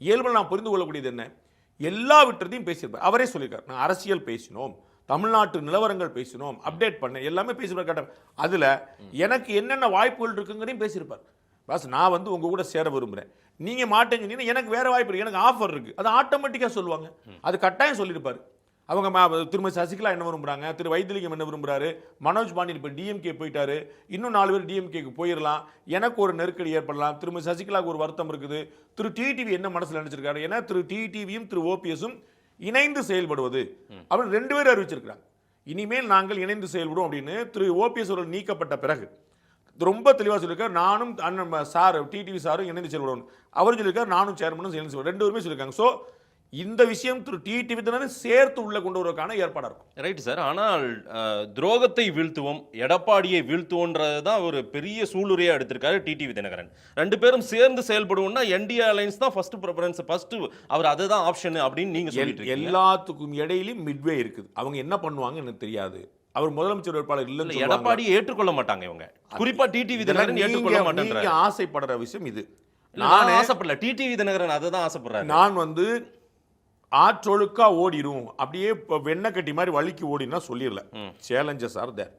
இயல்பில் நான் புரிந்து கொள்ளக்கூடியது என்ன, எல்லா விட்டத்தையும் பேசியிருப்பார். அவரே சொல்லியிருக்கார், நான் அரசியல் பேசினோம், தமிழ்நாட்டு நிலவரங்கள் பேசினோம், அப்டேட் பண்ண எல்லாமே பேசியிருப்பார். கேட்டார் அதில் எனக்கு என்னென்ன வாய்ப்புகள் இருக்குங்கிறதையும் பேசியிருப்பார். பாஸ் நான் வந்து உங்கள் கூட சேர விரும்புகிறேன், நீங்கள் மாட்டேங்க, எனக்கு வேறு வாய்ப்பு இருக்குது, எனக்கு ஆஃபர் இருக்குது, அது ஆட்டோமேட்டிக்காக சொல்லுவாங்க. அது கட்டாயம் சொல்லியிருப்பார். அவங்க திருமதி சசிகலா என்ன விரும்புகிறாங்க, திரு வைத்திலிங்கம் என்ன விரும்புகிறாரு, மனோஜ் பாண்டியன் இப்போ டிஎம்கே போயிட்டாரு, இன்னும் 4 பேர் டிஎம்கேக்கு போயிடலாம், எனக்கு ஒரு நெருக்கடி ஏற்படலாம், திருமதி சசிகலாவுக்கு ஒரு வருத்தம் இருக்குது, திரு டிடிவி என்ன மனசில் நினச்சிருக்காரு, ஏன்னா திரு டிடிவியும் திரு ஓபிஎஸும் இணைந்து செயல்படுவது அப்படின்னு 2 பேர் அறிவிச்சிருக்கிறாங்க. இனிமேல் நாங்கள் இணைந்து செயல்படுவோம் அப்படின்னு திரு ஓபிஎஸ் அவர்கள் நீக்கப்பட்ட பிறகு ரொம்ப தெளிவாக சொல்லியிருக்காரு. நானும் அண்ணன் சார் டிடிவி சாரும் இணைந்து செயல்படுவோம், அவர் சொல்லியிருக்காரு நானும் சேர்மனும் இணைந்து செயல்படுவோம், 2 பேருமே சொல்லியிருக்காங்க. ஸோ இந்த விஷயம் திரு டிடிவி சேர்த்து உள்ள கொண்டு வருவதற்கான ஏற்பாடாக இருக்கும். Right sir. ஆனால் துரோகத்தை வீழ்த்துவோம், எடப்பாடியை வீழ்த்துவோன்றது தான் ஒரு பெரிய சூளுரையாக எடுத்திருக்காரு டிடிவி தினகரன். 2 பேரும் சேர்ந்து செயல்படுவோம்னா என்டிஏ அலைன்ஸ் தான் ஃபர்ஸ்ட் ப்ரிஃபரன்ஸ், ஃபர்ஸ்ட் அவர் அதுதான் ஆப்ஷன் அப்படின்னு நீங்க சொல்லிட்டு இருக்கீங்க. எல்லாத்துக்கும் இடையிலும் மிட்வே இருக்குது. அவங்க என்ன பண்ணுவாங்க எனக்கு தெரியாது. அவர் முதலமைச்சர் வேட்பாளர் இல்லைன்னு எடப்பாடியை ஏற்றுக்கொள்ள மாட்டாங்க இவங்க, குறிப்பா டிடிவி தினகரன் ஏற்றுக்கொள்ள மாட்டாங்க. நீங்க ஆசைப்படுற விஷயம் இது. நான் ஆசைப்படல, டிடிவி தினகரன் அதை தான் ஆசைப்படுறாரு. நான் வந்து ஆற்றொழுக்கா ஓடிடும், அப்படியே வெண்ணெய் கட்டி மாதிரி வலிக்கு ஓடினா சொல்லிடல. சேலஞ்சஸ் ஆர் தேர்.